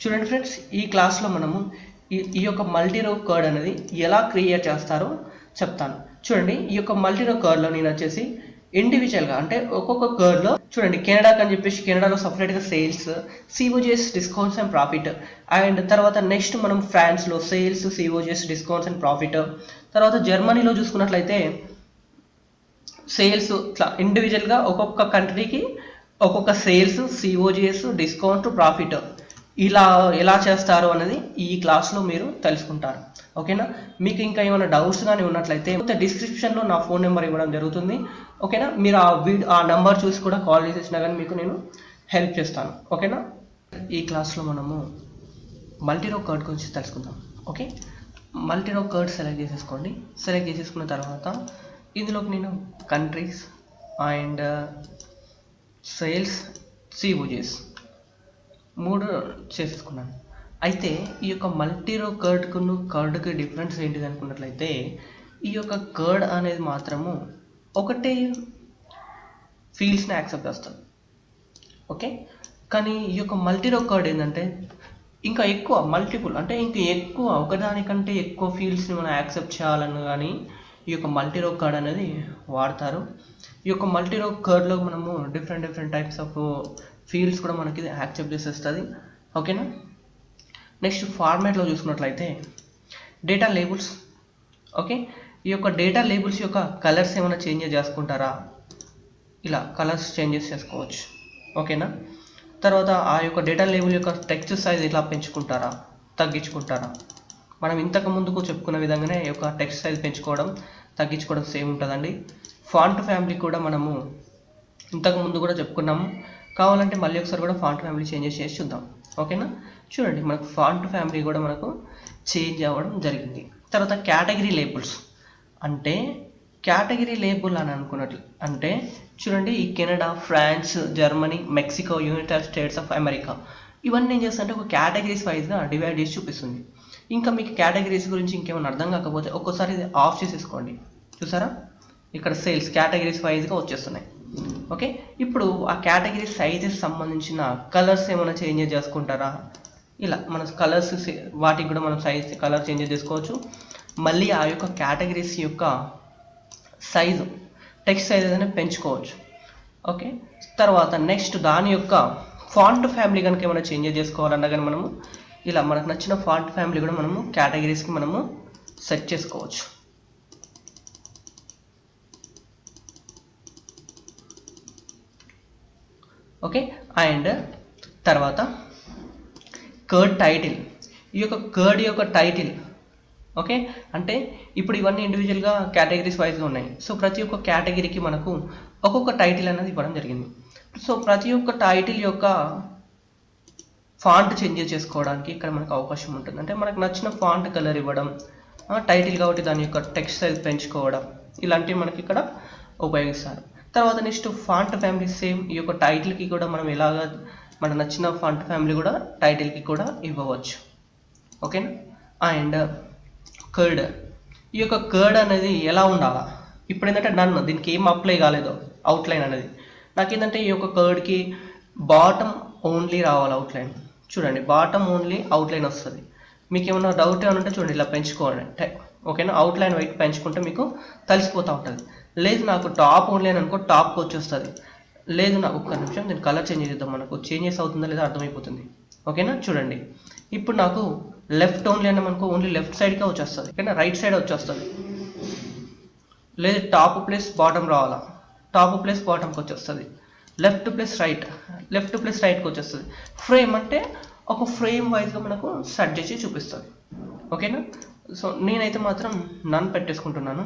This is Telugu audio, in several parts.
చూడండి ఫ్రెండ్స్, ఈ క్లాస్లో మనము ఈ యొక్క మల్టీరో కర్డ్ అనేది ఎలా క్రియేట్ చేస్తారో చెప్తాను. చూడండి, ఈ యొక్క మల్టీరో కర్డ్లో నేను వచ్చేసి ఇండివిజువల్గా అంటే ఒక్కొక్క కర్డ్లో చూడండి, కెనడాకి అని చెప్పేసి కెనడాలో సపరేట్గా sales, COGS discounts and profit, and తర్వాత నెక్స్ట్ మనం ఫ్రాన్స్లో sales, COGS discounts and profit, తర్వాత జర్మనీలో చూసుకున్నట్లయితే సేల్స్, ఇట్లా ఇండివిజువల్గా ఒక్కొక్క కంట్రీకి ఒక్కొక్క సేల్స్, సిఓజిఎస్, డిస్కౌంట్, ప్రాఫిట్ ఇలా ఎలా చేస్తారు అనేది ఈ క్లాస్లో మీరు తెలుసుకుంటారు. ఓకేనా? మీకు ఇంకా ఏమైనా డౌట్స్ కానీ ఉన్నట్లయితే డిస్క్రిప్షన్లో నా ఫోన్ నెంబర్ ఇవ్వడం జరుగుతుంది. ఓకేనా? మీరు ఆ నెంబర్ చూసి కూడా కాల్ చేసేసినా కానీ మీకు నేను హెల్ప్ చేస్తాను. ఓకేనా? ఈ క్లాస్లో మనము మల్టీరో కర్డ్ గురించి తెలుసుకుందాం. ఓకే, మల్టీరో కర్డ్ సెలెక్ట్ చేసేసుకోండి. సెలెక్ట్ చేసేసుకున్న తర్వాత ఇందులోకి నేను కంట్రీస్ అండ్ సేల్స్, సిఓజిఎస్ 3 చేసేసుకున్నాను. అయితే ఈ యొక్క మల్టీరో కర్డ్కి డిఫరెన్స్ ఏంటిది అనుకున్నట్లయితే, ఈ యొక్క కర్డ్ అనేది మాత్రము ఒకటే ఫీల్డ్స్ని యాక్సెప్ట్ చేస్తుంది. ఓకే, కానీ ఈ యొక్క మల్టీరో కర్డ్ ఏంటంటే ఇంకా ఎక్కువ మల్టిపుల్ అంటే ఇంకా ఎక్కువ ఒకదానికంటే ఎక్కువ ఫీల్డ్స్ని మనం యాక్సెప్ట్ చేయాలని కానీ ఈ యొక్క మల్టీరో కర్డ్ అనేది వాడతారు. ఈ యొక్క మల్టీరో కర్డ్లో మనము డిఫరెంట్ టైప్స్ ఆఫ్ ఫీల్డ్స్ కూడా మనకి యాక్సెప్ట్ చేసేస్తుంది. ఓకేనా? నెక్స్ట్ ఫార్మాట్లో చూసుకున్నట్లయితే డేటా లేబుల్స్. ఓకే, ఈ యొక్క డేటా లేబుల్స్ యొక్క కలర్స్ ఏమైనా చేంజ్ చేసుకుంటారా? ఇలా కలర్స్ చేంజెస్ చేసుకోవచ్చు. ఓకేనా? తర్వాత ఆ యొక్క డేటా లేబుల్ యొక్క టెక్స్ట్ సైజ్ ఇట్లా పెంచుకుంటారా, తగ్గించుకుంటారా? మనం ఇంతకు ముందుకు చెప్పుకున్న విధంగానే ఈ యొక్క టెక్స్ట్ సైజ్ పెంచుకోవడం, తగ్గించుకోవడం సేమ్ ఉంటుందండి. ఫాంట్ ఫ్యామిలీ కూడా మనము ఇంతకు ముందు కూడా చెప్పుకున్నాము. కావాలంటే మళ్ళీ ఒకసారి కూడా ఫాంట్ ఫ్యామిలీ చేంజెస్ చేసి చూద్దాం. ఓకేనా? చూడండి, మనకు ఫాంట్ ఫ్యామిలీ కూడా మనకు చేంజ్ అవ్వడం జరిగింది. తర్వాత కేటగిరీ లేబుల్స్ అంటే కేటగిరీ లేబుల్ అని అనుకున్నట్లు అంటే చూడండి, ఈ Canada, France, Germany, Mexico, United States of America ఇవన్నీ ఏం చేస్తాయంటే ఒక కేటగిరీస్ వైజ్గా డివైడ్ చేసి చూపిస్తుంది. ఇంకా మీకు కేటగిరీస్ గురించి ఇంకేమైనా అర్థం కాకపోతే ఒక్కోసారి ఇది ఆఫ్ చేసేసుకోండి. చూసారా, ఇక్కడ సేల్స్ కేటగిరీస్ వైజ్గా వచ్చేస్తున్నాయి. ఓకే, ఇప్పుడు ఆ కేటగిరీ సైజెస్ సంబంధించిన కలర్స్ ఏమైనా చేంజ్ చేసుకుంటారా? ఇలా మన కలర్స్ వాటికి కూడా మనం సైజ్ కలర్ చేంజ్ చేసుకోవచ్చు. మళ్ళీ ఆ యొక్క కేటగిరీస్ యొక్క సైజు టెక్స్ట్ సైజ్ అనేది పెంచుకోవచ్చు. ఓకే, తర్వాత నెక్స్ట్ దాని యొక్క ఫాంట్ ఫ్యామిలీ కనుక ఏమైనా చేంజ్ చేసుకోవాలన్నా కానీ మనము ఇలా మనకు నచ్చిన ఫాంట్ ఫ్యామిలీ కూడా మనము కేటగిరీస్కి మనము సెట్ చేసుకోవచ్చు. ఓకే, అండ్ తర్వాత కర్డ్ టైటిల్. ఈ యొక్క కర్డ్ యొక్క టైటిల్ ఓకే అంటే ఇప్పుడు ఇవన్నీ ఇండివిజువల్గా కేటగిరీస్ వైజ్గా ఉన్నాయి. సో ప్రతి ఒక్క కేటగిరీకి మనకు ఒక్కొక్క టైటిల్ అనేది ఇవ్వడం జరిగింది. సో ప్రతి ఒక్క టైటిల్ యొక్క ఫాంట్ చేంజ్ చేసుకోవడానికి ఇక్కడ మనకు అవకాశం ఉంటుంది. అంటే మనకు నచ్చిన ఫాంట్ కలర్ ఇవ్వడం, టైటిల్ కాబట్టి దాని యొక్క టెక్స్ట్ సైజ్ పెంచుకోవడం, ఇలాంటివి మనకి ఇక్కడ ఉపయోగిస్తారు. తర్వాత నెక్స్ట్ ఫాంట్ ఫ్యామిలీ సేమ్. ఈ యొక్క టైటిల్కి కూడా మనం ఎలాగా మన నచ్చిన ఫాంట్ ఫ్యామిలీ కూడా టైటిల్కి కూడా ఇవ్వవచ్చు. ఓకేనా? And curd. ఈ యొక్క కర్డ్ అనేది ఎలా ఉండాలా? ఇప్పుడు ఏంటంటే నన్ను దీనికి ఏం అప్లై కాలేదో అవుట్లైన్ అనేది నాకేంటంటే ఈ యొక్క కర్డ్కి బాటమ్ ఓన్లీ రావాలి అవుట్లైన్. చూడండి, బాటమ్ ఓన్లీ అవుట్లైన్ వస్తుంది. మీకు ఏమైనా డౌట్ ఏమైనా ఉంటే చూడండి ఇలా పెంచుకోండి. ఓకేనా? అవుట్లైన్ వైపు పెంచుకుంటే మీకు తెలిసిపోతూ ఉంటుంది. లేదు నాకు టాప్ ఓన్లీ అని అనుకో, టాప్కి వచ్చేస్తుంది. లేదు నాకు ఒక్క నిమిషం దీన్ని కలర్ చేంజ్ చేద్దాం, మనకు చేంజెస్ అవుతుందా లేదా అర్థమైపోతుంది. ఓకేనా? చూడండి, ఇప్పుడు నాకు లెఫ్ట్ ఓన్లీ అని మనకు ఓన్లీ లెఫ్ట్ సైడ్కే వచ్చేస్తుంది. ఓకేనా? రైట్ సైడ్ వచ్చేస్తుంది. లేదు టాప్ ప్లస్ బాటమ్ రావాలా, టాప్ ప్లస్ బాటమ్కి వచ్చేస్తుంది. లెఫ్ట్ ప్లస్ రైట్కి వచ్చేస్తుంది. ఫ్రేమ్ అంటే ఒక ఫ్రేమ్ వైజ్గా మనకు సెట్ చేసి చూపిస్తుంది. ఓకేనా? సో నేనైతే మాత్రం నన్ను పెట్టేసుకుంటున్నాను.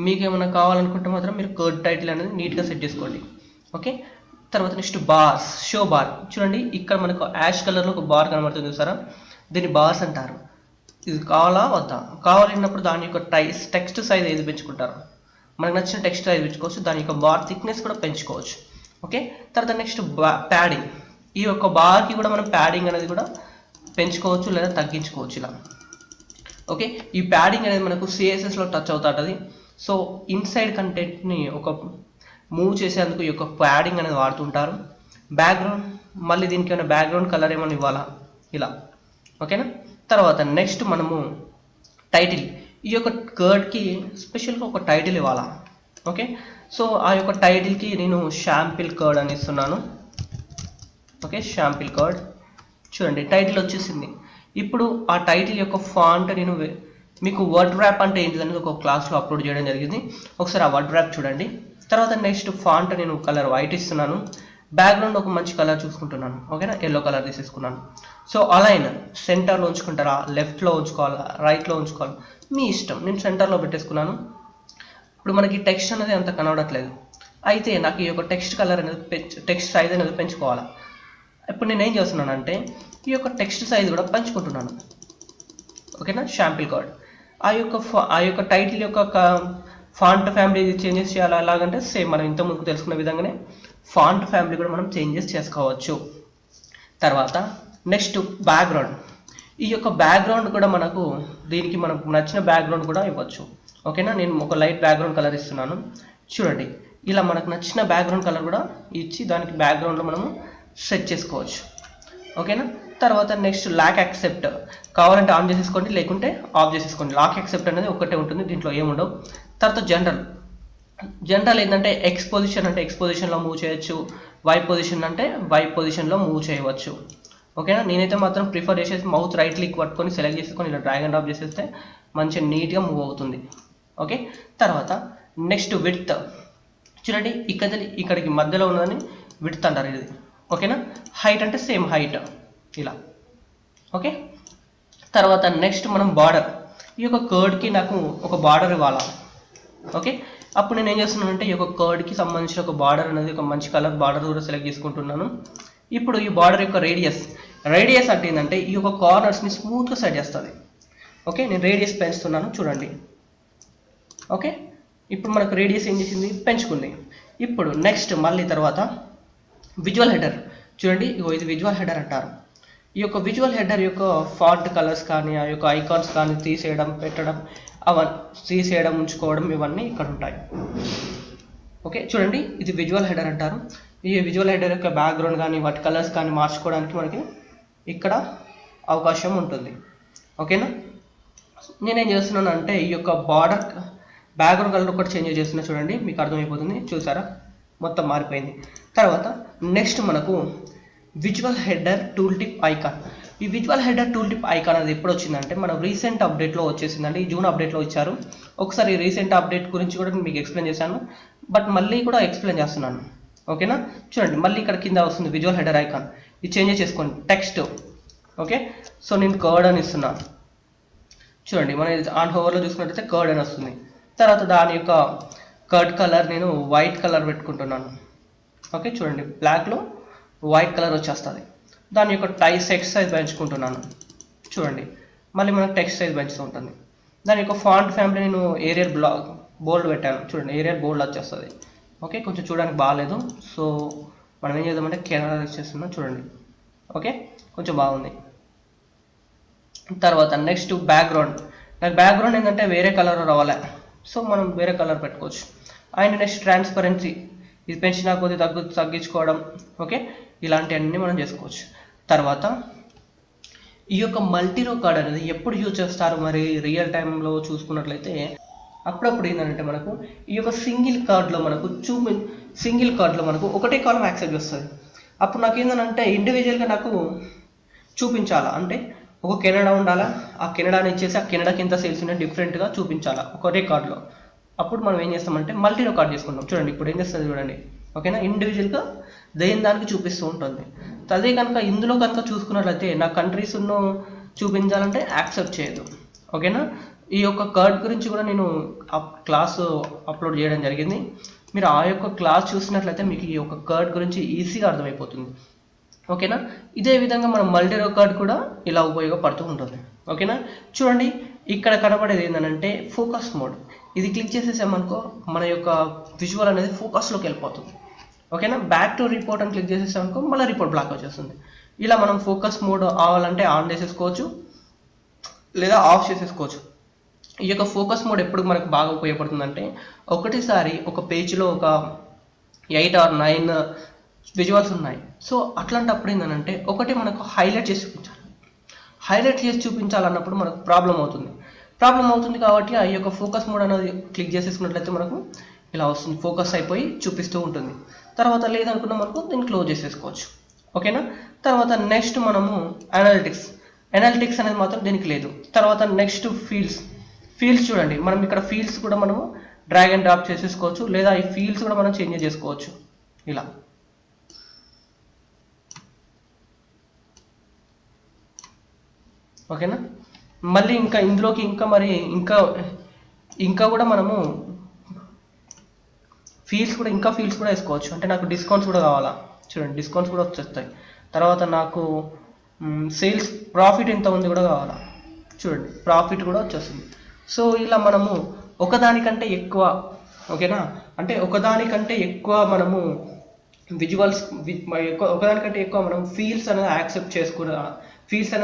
మీకు ఏమైనా కావాలనుకుంటే మాత్రం మీరు కర్డ్ టైటిల్ అనేది నీట్గా సెట్ చేసుకోండి. ఓకే, తర్వాత నెక్స్ట్ బార్స్, షో బార్. చూడండి, ఇక్కడ మనకు యాష్ కలర్లో ఒక బార్ కనబడుతుంది చూసారా, దీన్ని బార్స్ అంటారు. ఇది కావాలా వద్దా? కావాలన్నప్పుడు దాని యొక్క టెక్స్ట్ సైజ్ ఏది పెంచుకుంటారు, మనకు నచ్చిన టెక్స్ట్ సైజ్ పెంచుకోవచ్చు. దాని యొక్క బార్ థిక్నెస్ కూడా పెంచుకోవచ్చు. ఓకే, తర్వాత నెక్స్ట్ ప్యాడింగ్. ఈ యొక్క బార్కి కూడా మనం ప్యాడింగ్ అనేది కూడా పెంచుకోవచ్చు లేదా తగ్గించుకోవచ్చు ఇలా. ఓకే, ఈ ప్యాడింగ్ అనేది మనకు సిఎస్ఎస్లో టచ్ అవుతుంటుంది. సో ఇన్సైడ్ కంటెంట్ని ఒక మూవ్ చేసేందుకు ఈ యొక్క ప్యాడింగ్ అనేది వాడుతుంటారు. బ్యాక్గ్రౌండ్ మళ్ళీ దీనికి ఏమైనా బ్యాక్గ్రౌండ్ కలర్ ఏమైనా ఇవ్వాలా ఇలా, ఓకేనా. తర్వాత నెక్స్ట్ మనము టైటిల్, ఈ యొక్క కర్డ్కి స్పెషల్గా ఒక టైటిల్ ఇవ్వాలా, ఓకే. సో ఆ యొక్క టైటిల్కి నేను షాంపిల్ కర్డ్ అని ఇస్తున్నాను, ఓకే. షాంపిల్ కర్డ్ చూడండి టైటిల్ వచ్చేసింది. ఇప్పుడు ఆ టైటిల్ యొక్క ఫాంట్ నేను మీకు వర్డ్ ర్యాప్ అంటే ఏంటిదని ఒక క్లాస్లో అప్లోడ్ చేయడం జరిగింది, ఒకసారి ఆ వర్డ్ ర్యాప్ చూడండి. తర్వాత నెక్స్ట్ ఫాంట్ నేను కలర్ వైట్ ఇస్తున్నాను, బ్యాక్గ్రౌండ్ ఒక మంచి కలర్ చూసుకుంటున్నాను, ఓకేనా. ఎల్లో కలర్ తీసేసుకున్నాను. సో అలైన్ సెంటర్లో ఉంచుకుంటారా, లెఫ్ట్లో ఉంచుకోవాలా, రైట్లో ఉంచుకోవాలా మీ ఇష్టం. నేను సెంటర్లో పెట్టేసుకున్నాను. ఇప్పుడు మనకి టెక్స్ట్ అనేది అంత కనబడట్లేదు, అయితే నాకు ఈ యొక్క టెక్స్ట్ కలర్ అనేది టెక్స్ట్ సైజ్ అనేది పెంచుకోవాలా. ఇప్పుడు నేను ఏం చేస్తున్నానంటే ఈ యొక్క టెక్స్ట్ సైజ్ కూడా పెంచుకుంటున్నాను, ఓకేనా. షాంపిల్ కర్డ్ ఆ యొక్క టైటిల్ యొక్క ఫాంట్ ఫ్యామిలీ చేంజెస్ చేయాలి. ఎలాగంటే సేమ్ మనం ఇంతకుముందు తెలుసుకున్న విధంగానే ఫాంట్ ఫ్యామిలీ కూడా మనం చేంజెస్ చేసుకోవచ్చు. తర్వాత నెక్స్ట్ బ్యాక్గ్రౌండ్, ఈ యొక్క బ్యాక్గ్రౌండ్ కూడా మనకు దీనికి మనకు నచ్చిన బ్యాక్గ్రౌండ్ కూడా ఇవ్వచ్చు, ఓకేనా. నేను ఒక లైట్ బ్యాక్గ్రౌండ్ కలర్ ఇస్తున్నాను చూడండి. ఇలా మనకు నచ్చిన బ్యాక్గ్రౌండ్ కలర్ కూడా ఇచ్చి దానికి బ్యాక్గ్రౌండ్లో మనము సెట్ చేసుకోవచ్చు, ఓకేనా. తర్వాత నెక్స్ట్ లాక్ యాక్సెప్ట్, కావాలంటే ఆన్ చేసేసుకోండి, లేకుంటే ఆఫ్ చేసేసుకోండి. లాక్ యాక్సెప్ట్ అనేది ఒకటే ఉంటుంది, దీంట్లో ఏముండవు. తర్వాత జనరల్ ఏంటంటే ఎక్స్ పొజిషన్ అంటే ఎక్స్ పొజిషన్లో మూవ్ చేయొచ్చు, వై పొజిషన్ అంటే వై పొజిషన్లో మూవ్ చేయవచ్చు, ఓకేనా. నేనైతే మాత్రం ప్రిఫర్ చేసేసి మౌత్ రైట్ క్లిక్ పట్టుకొని సెలెక్ట్ చేసుకొని ఇలా డ్రాగ్ అండ్ డ్రాప్ చేసేస్తే మంచిగా నీట్గా మూవ్ అవుతుంది, ఓకే. తర్వాత నెక్స్ట్ విడ్త్ చూడండి, ఇక్కడికి మధ్యలో ఉన్నదని విడ్త్ అంటారు ఇది, ఓకేనా. హైట్ అంటే సేమ్ హైట్ ఇలా, ఓకే. తర్వాత నెక్స్ట్ మనం బార్డర్, ఈ యొక్క కర్డ్కి నాకు ఒక బార్డర్ ఇవ్వాలా, ఓకే. అప్పుడు నేను ఏం చేస్తున్నానంటే ఈ యొక్క కర్డ్కి సంబంధించిన ఒక బార్డర్ అనేది ఒక మంచి కలర్ బార్డర్ కూడా సెలెక్ట్ చేసుకుంటున్నాను. ఇప్పుడు ఈ బార్డర్ యొక్క రేడియస్ అంటే ఏంటంటే ఈ యొక్క కార్నర్స్ని స్మూత్గా సెట్ చేస్తుంది, ఓకే. నేను రేడియస్ పెంచుతున్నాను చూడండి, ఓకే. ఇప్పుడు మనకు రేడియస్ ఏం చేసింది, పెంచుకుంది. ఇప్పుడు నెక్స్ట్ మళ్ళీ తర్వాత విజువల్ హెడర్ చూడండి, ఇది విజువల్ హెడర్ అంటారు. ఈ యొక్క విజువల్ హెడర్ యొక్క ఫాంట్ కలర్స్ కానీ ఆ యొక్క ఐకాన్స్ కానీ తీసేయడం, పెట్టడం, తీసేయడం, ఉంచుకోవడం ఇవన్నీ ఇక్కడ ఉంటాయి, ఓకే. చూడండి ఇది విజువల్ హెడర్ అంటారు. ఈ విజువల్ హెడర్ యొక్క బ్యాక్గ్రౌండ్ కానీ వాటి కలర్స్ కానీ మార్చుకోవడానికి మనకి ఇక్కడ అవకాశం ఉంటుంది, ఓకేనా. నేనేం చేస్తున్నాను అంటే ఈ యొక్క బార్డర్ బ్యాక్గ్రౌండ్ కలర్ ఒకటి చేంజ్ చేస్తున్నా చూడండి, మీకు అర్థమైపోతుంది, చూసారా మొత్తం మారిపోయింది. తర్వాత నెక్స్ట్ మనకు visual header tooltip icon. ఈ visual header tooltip icon అనేది ఎప్పుడు వచ్చిందంటే మన రీసెంట్ అప్డేట్లో వచ్చేసిందండి, జూన్ అప్డేట్లో ఇచ్చారు. ఒకసారి రీసెంట్ అప్డేట్ గురించి కూడా నేను మీకు ఎక్స్ప్లెయిన్ చేశాను, బట్ మళ్ళీ కూడా ఎక్స్ప్లెయిన్ చేస్తున్నాను, ఓకేనా. చూడండి మళ్ళీ ఇక్కడ కింద వస్తుంది విజువల్ హెడర్ ఐకాన్, ఇది చేంజ్ చేసుకోండి టెక్స్ట్, ఓకే. సో నేను కర్డ్ అని ఇస్తున్నాను చూడండి, మన ఆన్ హోవర్లో చూసుకున్నట్టయితే కర్డ్ అని వస్తుంది. తర్వాత దాని యొక్క కర్డ్ కలర్ నేను వైట్ కలర్ పెట్టుకుంటున్నాను, ఓకే. చూడండి బ్లాక్లో వైట్ కలర్ వచ్చేస్తుంది. దాని యొక్క టెక్స్ట్ సైజ్ పెంచుకుంటున్నాను చూడండి, మళ్ళీ మనకు టెక్స్ట్ సైజ్ పెంచుతూ ఉంటుంది. దాని యొక్క ఫాంట్ ఫ్యామిలీ నేను ఏరియల్ బోల్డ్ పెట్టాను చూడండి, ఏరియల్ బోల్డ్ వచ్చేస్తుంది, ఓకే. కొంచెం చూడడానికి బాగాలేదు, సో మనం ఏం చేద్దామంటే కెనరా ఇచ్చేస్తున్నాం చూడండి, ఓకే. కొంచెం బాగుంది. తర్వాత నెక్స్ట్ బ్యాక్గ్రౌండ్, నాకు బ్యాక్గ్రౌండ్ ఏంటంటే వేరే కలర్ రావాలి, సో మనం వేరే కలర్ పెట్టుకోవచ్చు. అండ్ నెక్స్ట్ ట్రాన్స్పరెన్సీ, ఇది పెంచినా కొద్ది తగ్గించుకోవడం, ఓకే. ఇలాంటివన్నీ మనం చేసుకోవచ్చు. తర్వాత ఈ యొక్క మల్టీరో కార్డ్ అనేది ఎప్పుడు యూజ్ చేస్తారు మరి రియల్ టైంలో చూసుకున్నట్లయితే అప్పుడప్పుడు ఏంటంటే మనకు ఈ యొక్క సింగిల్ కార్డ్లో మనకు ఒకటే కాలం యాక్సెప్ట్ చేస్తుంది. అప్పుడు నాకు ఏంటంటే ఇండివిజువల్గా నాకు చూపించాలా, అంటే ఒక కెనడా ఉండాలా, ఆ కెనడాని ఇచ్చేసి ఆ కెనడాకి ఎంత సేల్స్ ఉన్నాయో డిఫరెంట్గా చూపించాలా ఒకటే కార్డులో. అప్పుడు మనం ఏం చేస్తామంటే మల్టీరో కార్డ్ చేసుకుంటాం చూడండి, ఇప్పుడు ఏం చేస్తుంది చూడండి, ఓకేనా. ఇండివిజువల్గా దానికి చూపిస్తూ ఉంటుంది. అదే కనుక ఇందులో కనుక చూసుకున్నట్లయితే నా కంట్రీస్ను చూపించాలంటే యాక్సెప్ట్ చేయదు, ఓకేనా. ఈ యొక్క కార్డ్ గురించి కూడా నేను క్లాసు అప్లోడ్ చేయడం జరిగింది, మీరు ఆ యొక్క క్లాస్ చూసినట్లయితే మీకు ఈ యొక్క కార్డ్ గురించి ఈజీగా అర్థమైపోతుంది, ఓకేనా. ఇదే విధంగా మనం మల్టీరో కార్డ్ కూడా ఇలా ఉపయోగపడుతూ ఉంటుంది, ఓకేనా. చూడండి ఇక్కడ కనబడేది ఏంటంటే ఫోకస్ మోడ్, ఇది క్లిక్ చేసేసామనుకో మన యొక్క విజువల్ అనేది ఫోకస్లోకి వెళ్ళిపోతుంది, ఓకేనా. బ్యాక్ టు రిపోర్ట్ అని క్లిక్ చేసేసామనుకో మళ్ళీ రిపోర్ట్ బ్లాక్ వచ్చేస్తుంది. ఇలా మనం ఫోకస్ మోడ్ అవ్వాలంటే ఆన్ చేసేసుకోవచ్చు లేదా ఆఫ్ చేసేసుకోవచ్చు. ఈ యొక్క ఫోకస్ మోడ్ ఎప్పుడు మనకు బాగా ఉపయోగపడుతుందంటే ఒకటేసారి ఒక పేజ్లో ఒక 8 or 9 విజువల్స్ ఉన్నాయి. సో అట్లాంటప్పుడు ఏంటంటే ఒకటి మనకు హైలైట్ చేసి చూపించాలి. హైలైట్ చేసి చూపించాలన్నప్పుడు మనకు ప్రాబ్లం అవుతుంది కాబట్టి ఆ యొక్క ఫోకస్ మోడ్ అనేది క్లిక్ చేసేసుకున్నట్లయితే మనకు ఇలా వస్తుంది, ఫోకస్ అయిపోయి చూపిస్తూ ఉంటుంది. తర్వాత లేదనుకున్న మనకు దీన్ని క్లోజ్ చేసేసుకోవచ్చు. ఓకేనా. తర్వాత నెక్స్ట్ మనము అనాలిటిక్స్ అనేది మాత్రం దీనికి లేదు. తర్వాత నెక్స్ట్ ఫీల్డ్స్ చూడండి, మనం ఇక్కడ ఫీల్డ్స్ కూడా మనము డ్రాగ్ అండ్ డ్రాప్ చేసేసుకోవచ్చు, లేదా ఈ ఫీల్డ్స్ కూడా మనం చేంజ్ చేసుకోవచ్చు ఇలా. ఓకేనా. మళ్ళీ ఇంకా ఇందులోకి ఇంకా కూడా మనము ఫీల్డ్స్ కూడా వేసుకోవచ్చు. అంటే నాకు డిస్కౌంట్స్ కూడా కావాలా, చూడండి డిస్కౌంట్స్ కూడా వచ్చేస్తాయి. తర్వాత నాకు సేల్స్ ప్రాఫిట్ ఎంత ఉంది కూడా కావాలా, చూడండి ప్రాఫిట్ కూడా వచ్చేస్తుంది. సో ఇలా మనము ఒకదానికంటే ఎక్కువ, ఓకేనా, అంటే ఒకదానికంటే ఎక్కువ మనము విజువల్స్ ఒకదానికంటే ఎక్కువ మనం ఫీల్డ్స్ అనేది యాక్సెప్ట్ చేసుకోవడం, ఫీల్డ్స్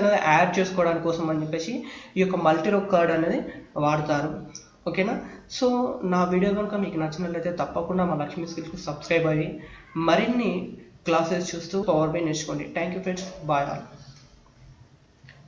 అనేది యాడ్ చేసుకోవడానికి కోసం అని చెప్పేసి ఈ యొక్క మల్టీరో కార్డ్ అనేది వాడతారు. ఓకేనా. సో నా వీడియో కనుక మీకు నచ్చినట్లయితే తప్పకుండా మా లక్ష్మీ స్కిల్స్కి సబ్స్క్రైబ్ అయ్యి మరిన్ని క్లాసెస్ చూస్తూ పవర్ బై నేర్చుకోండి. Thank you friends, bye all.